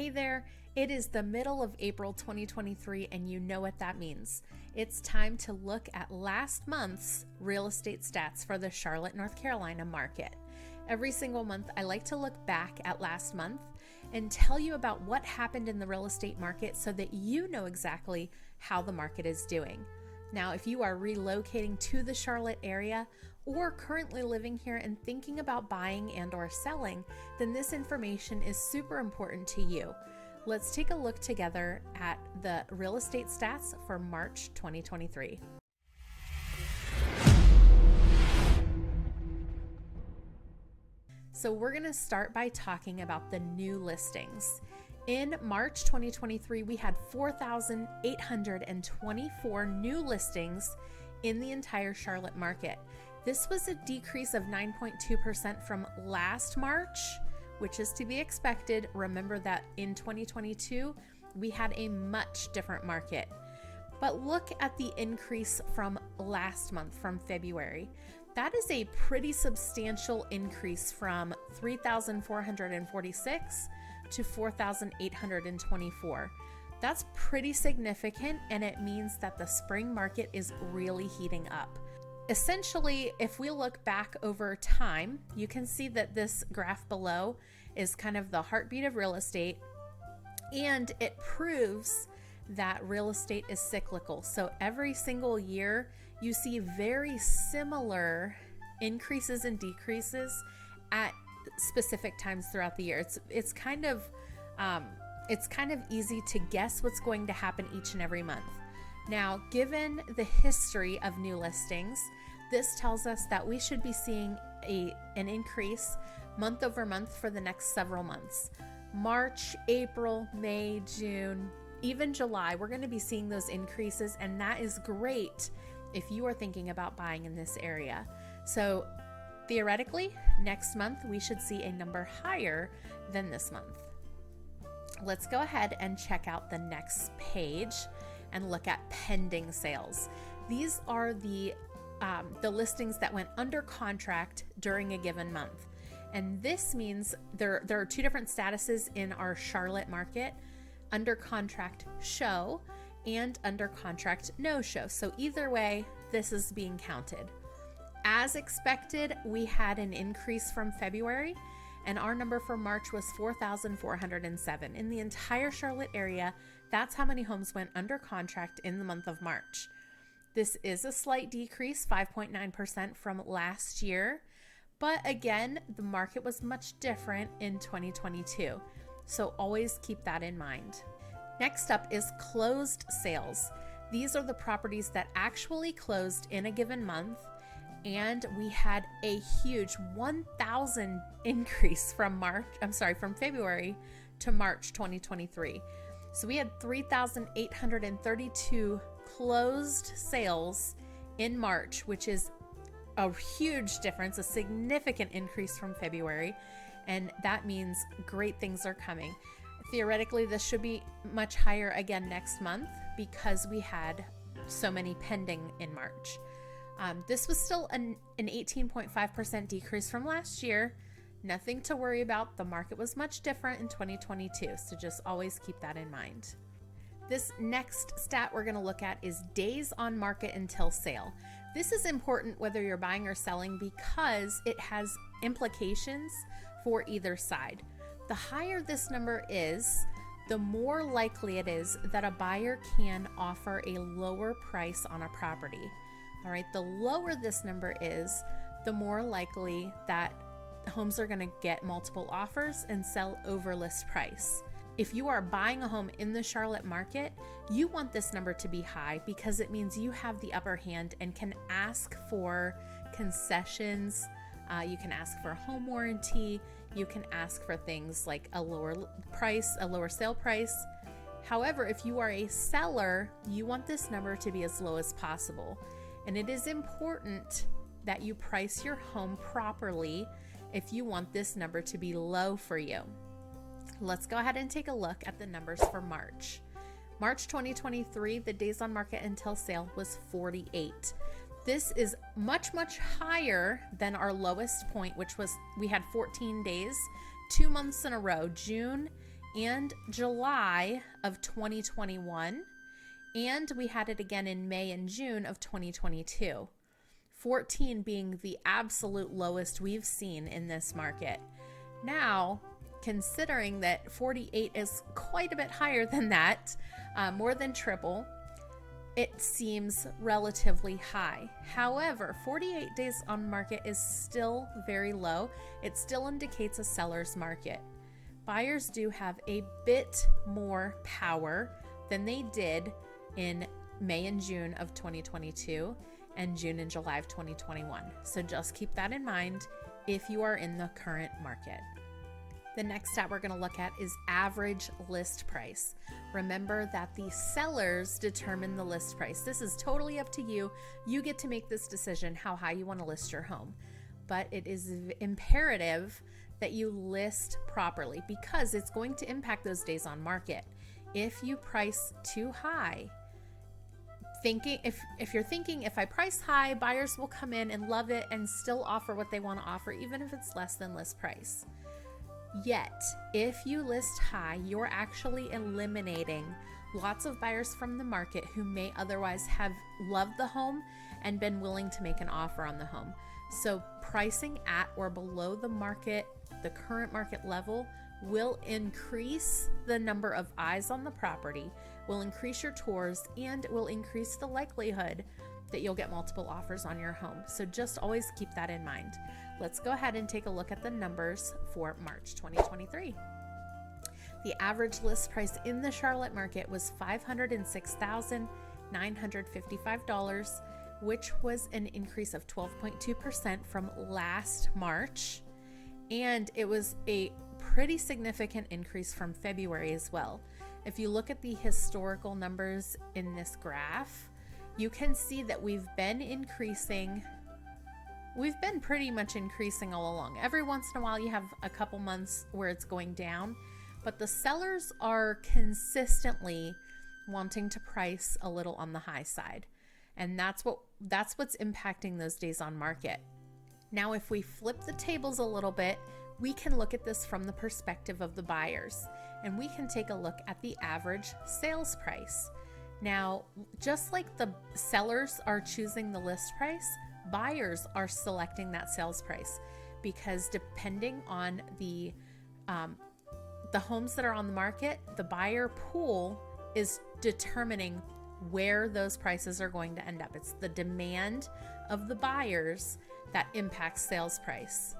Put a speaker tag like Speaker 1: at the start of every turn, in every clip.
Speaker 1: Hey there, it is the middle of April 2023 and you know what that means. It's time to look at last month's real estate stats for the Charlotte, North Carolina market. Every single month, I like to look back at last month and tell you about what happened in the real estate market so that you know exactly how the market is doing. Now, if you are relocating to the Charlotte area or currently living here and thinking about buying and or selling, then this information is super important to you. Let's take a look together at the real estate stats for March 2023. So we're going to start by talking about the new listings. In March 2023, we had 4,824 new listings in the entire Charlotte market. This was a decrease of 9.2% from last March, which is to be expected. Remember that in 2022, we had a much different market. But look at the increase from last month, from February. That is a pretty substantial increase from 3,446 to 4,824. That's pretty significant, and it means that the spring market is really heating up. Essentially, if we look back over time, you can see that this graph below is kind of the heartbeat of real estate, and it proves that real estate is cyclical. So every single year, you see very similar increases and decreases at specific times throughout the year. It's kind of easy to guess what's going to happen each and every month. Now, given the history of new listings, this tells us that we should be seeing an increase month over month for the next several months. March, April, May, June, even July, we're going to be seeing those increases, and that is great if you are thinking about buying in this area. So theoretically, next month we should see a number higher than this month. Let's go ahead and check out the next page and look at pending sales. These are the listings that went under contract during a given month. And this means there are two different statuses in our Charlotte market: under contract show and under contract no show. So either way, this is being counted. As expected, we had an increase from February, and our number for March was 4,407. In the entire Charlotte area, that's how many homes went under contract in the month of March. This is a slight decrease, 5.9% from last year, but again, the market was much different in 2022. So always keep that in mind. Next up is closed sales. These are the properties that actually closed in a given month, and we had a huge 1,000 increase from February to March 2023. So we had 3,832 closed sales in March, which is a huge difference, a significant increase from February, and that means great things are coming. Theoretically, this should be much higher again next month because we had so many pending in March. This was still an 18.5% decrease from last year. Nothing to worry about. The market was much different in 2022, so just always keep that in mind. This next stat we're going to look at is days on market until sale. This is important whether you're buying or selling because it has implications for either side. The higher this number is, the more likely it is that a buyer can offer a lower price on a property. All right, the lower this number is, the more likely that homes are going to get multiple offers and sell over list price. If you are buying a home in the Charlotte market, you want this number to be high because it means you have the upper hand and can ask for concessions. You can ask for a home warranty. You can ask for things like a lower price, a lower sale price. However, if you are a seller, you want this number to be as low as possible. And it is important that you price your home properly if you want this number to be low for you. Let's go ahead and take a look at the numbers for March. March 2023, the days on market until sale was 48. This is much, much higher than our lowest point, which was we had 14 days, 2 months in a row, June and July of 2021, and we had it again in May and June of 2022. 14 being the absolute lowest we've seen in this market. Now, considering that 48 is quite a bit higher than that, more than triple, it seems relatively high. However, 48 days on market is still very low. It still indicates a seller's market. Buyers do have a bit more power than they did in May and June of 2022 and June and July of 2021. So just keep that in mind if you are in the current market. The next stat we're going to look at is average list price. Remember that the sellers determine the list price. This is totally up to you. You get to make this decision how high you want to list your home. But it is imperative that you list properly because it's going to impact those days on market. If you price too high, if you're thinking if I price high, buyers will come in and love it and still offer what they want to offer, even if it's less than list price. Yet, if you list high, you're actually eliminating lots of buyers from the market who may otherwise have loved the home and been willing to make an offer on the home. So pricing at or below the market, the current market level, will increase the number of eyes on the property, will increase your tours, and will increase the likelihood that you'll get multiple offers on your home. So just always keep that in mind. Let's go ahead and take a look at the numbers for March 2023. The average list price in the Charlotte market was $506,955, which was an increase of 12.2% from last March. And it was a pretty significant increase from February as well. If you look at the historical numbers in this graph, you can see that we've been pretty much increasing all along. Every once in a while you have a couple months where it's going down, but the sellers are consistently wanting to price a little on the high side. And that's what's impacting those days on market. Now, if we flip the tables a little bit, we can look at this from the perspective of the buyers, and we can take a look at the average sales price. Now, just like the sellers are choosing the list price, buyers are selecting that sales price, because depending on the homes that are on the market, the buyer pool is determining where those prices are going to end up. It's the demand of the buyers that impacts sales price.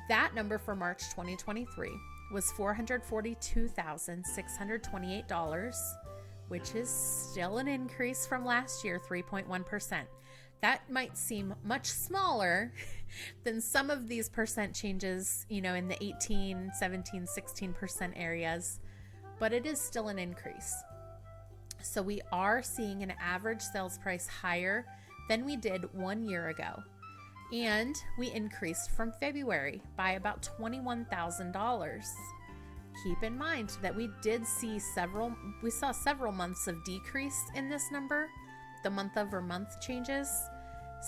Speaker 1: That number for March 2023 was $442,628, which is still an increase from last year, 3.1%. That might seem much smaller than some of these percent changes, in the 18, 17, 16% areas, but it is still an increase. So we are seeing an average sales price higher than we did 1 year ago. And we increased from February by about $21,000. Keep in mind that we saw several months of decrease in this number, the month-over-month changes.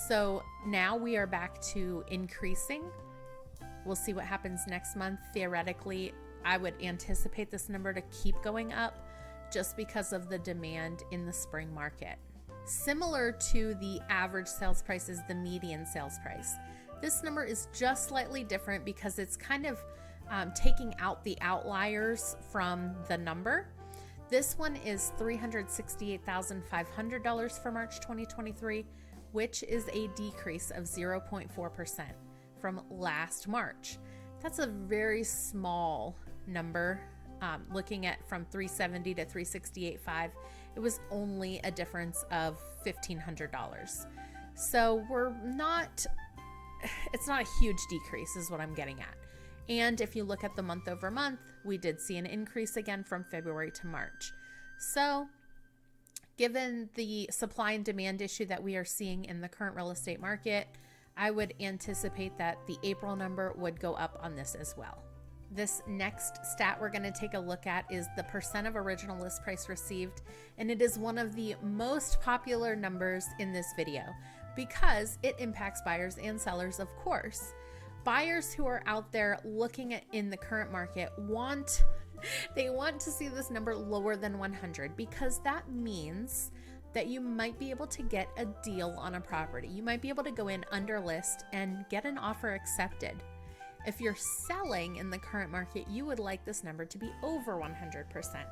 Speaker 1: So now we are back to increasing. We'll see what happens next month. Theoretically, I would anticipate this number to keep going up just because of the demand in the spring market. Similar to the average sales price is the median sales price. This number is just slightly different because it's kind of taking out the outliers from the number. This one is $368,500 for March 2023, which is a decrease of 0.4% from last March. That's a very small number. Looking at from 370 to 368.5, it was only a difference of $1,500. So it's not a huge decrease is what I'm getting at. And if you look at the month over month, we did see an increase again from February to March. So given the supply and demand issue that we are seeing in the current real estate market, I would anticipate that the April number would go up on this as well. This next stat we're going to take a look at is the percent of original list price received, and it is one of the most popular numbers in this video because it impacts buyers and sellers, of course. Buyers who are out there looking at in the current market want They want to see this number lower than 100 because that means that you might be able to get a deal on a property. You might be able to go in under list and get an offer accepted. If you're selling in the current market, you would like this number to be over 100%.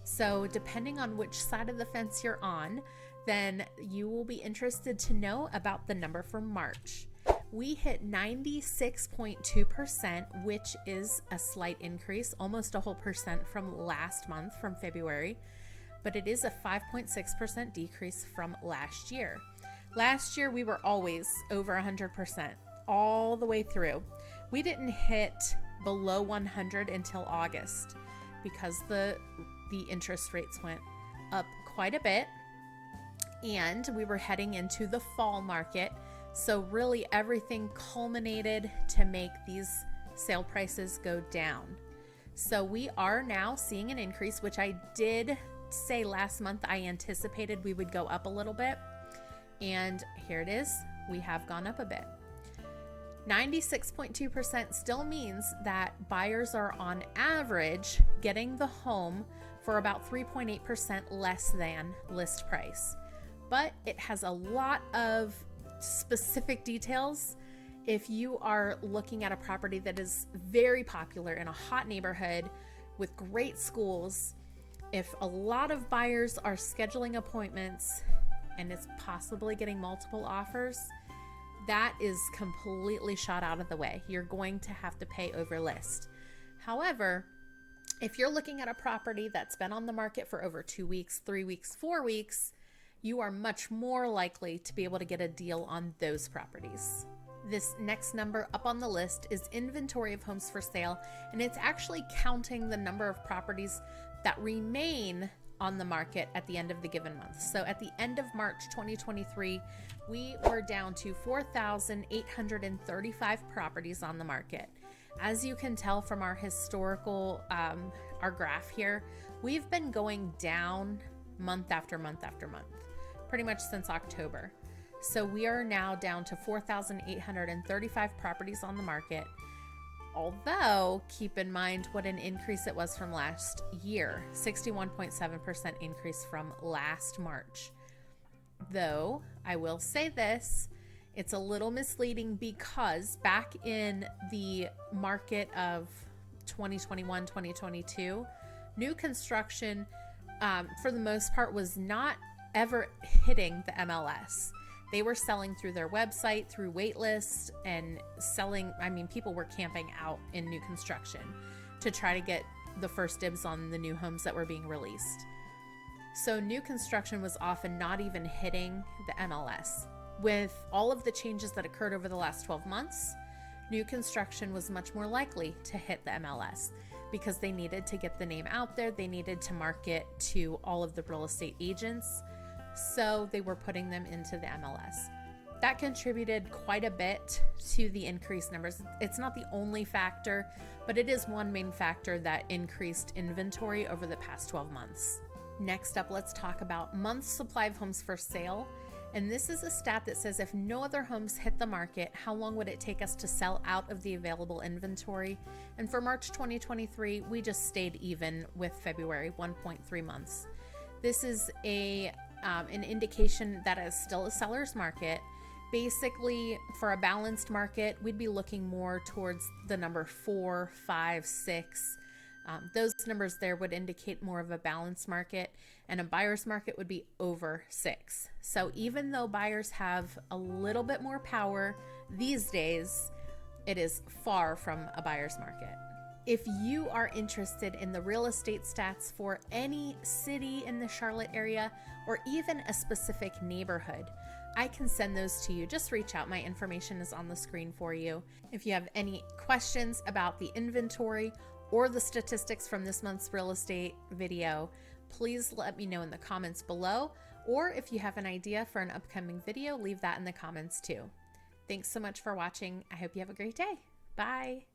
Speaker 1: So depending on which side of the fence you're on, then you will be interested to know about the number for March. We hit 96.2%, which is a slight increase, almost a whole percent from last month, from February, but it is a 5.6% decrease from last year. Last year, we were always over 100% all the way through. We didn't hit below 100 until August because the interest rates went up quite a bit, and we were heading into the fall market. So really everything culminated to make these sale prices go down. So we are now seeing an increase, which I did say last month I anticipated we would go up a little bit. And here it is. We have gone up a bit. 96.2% still means that buyers are on average getting the home for about 3.8% less than list price. But it has a lot of specific details. If you are looking at a property that is very popular in a hot neighborhood with great schools, if a lot of buyers are scheduling appointments and it's possibly getting multiple offers, that is completely shot out of the way. You're going to have to pay over list. However, if you're looking at a property that's been on the market for over 2 weeks, 3 weeks, 4 weeks, you are much more likely to be able to get a deal on those properties. This next number up on the list is inventory of homes for sale, and it's actually counting the number of properties that remain on the market at the end of the given month. So at the end of March 2023, we were down to 4,835 properties on the market. As you can tell from our historical, our graph here, we've been going down month after month after month, pretty much since October. So we are now down to 4,835 properties on the market. Although, keep in mind what an increase it was from last year, 61.7% increase from last March. Though, I will say this, it's a little misleading because back in the market of 2021, 2022, new construction, for the most part, was not ever hitting the MLS. They were selling through their website, through wait lists, and selling. I mean, people were camping out in new construction to try to get the first dibs on the new homes that were being released. So new construction was often not even hitting the MLS. With all of the changes that occurred over the last 12 months, new construction was much more likely to hit the MLS because they needed to get the name out there. They needed to market to all of the real estate agents. So they were putting them into the MLS. That contributed quite a bit to the increased numbers. It's not the only factor, but it is one main factor that increased inventory over the past 12 months. Next up, let's talk about month's supply of homes for sale. And this is a stat that says if no other homes hit the market, how long would it take us to sell out of the available inventory? And for March 2023, we just stayed even with February, 1.3 months. This is an indication that is still a seller's market. Basically, for a balanced market, we'd be looking more towards the number 4, 5, 6. Those numbers there would indicate more of a balanced market, and a buyer's market would be over 6. So even though buyers have a little bit more power these days, it is far from a buyer's market. If you are interested in the real estate stats for any city in the Charlotte area or even a specific neighborhood, I can send those to you. Just reach out. My information is on the screen for you. If you have any questions about the inventory or the statistics from this month's real estate video, please let me know in the comments below. Or if you have an idea for an upcoming video, leave that in the comments too. Thanks so much for watching. I hope you have a great day. Bye.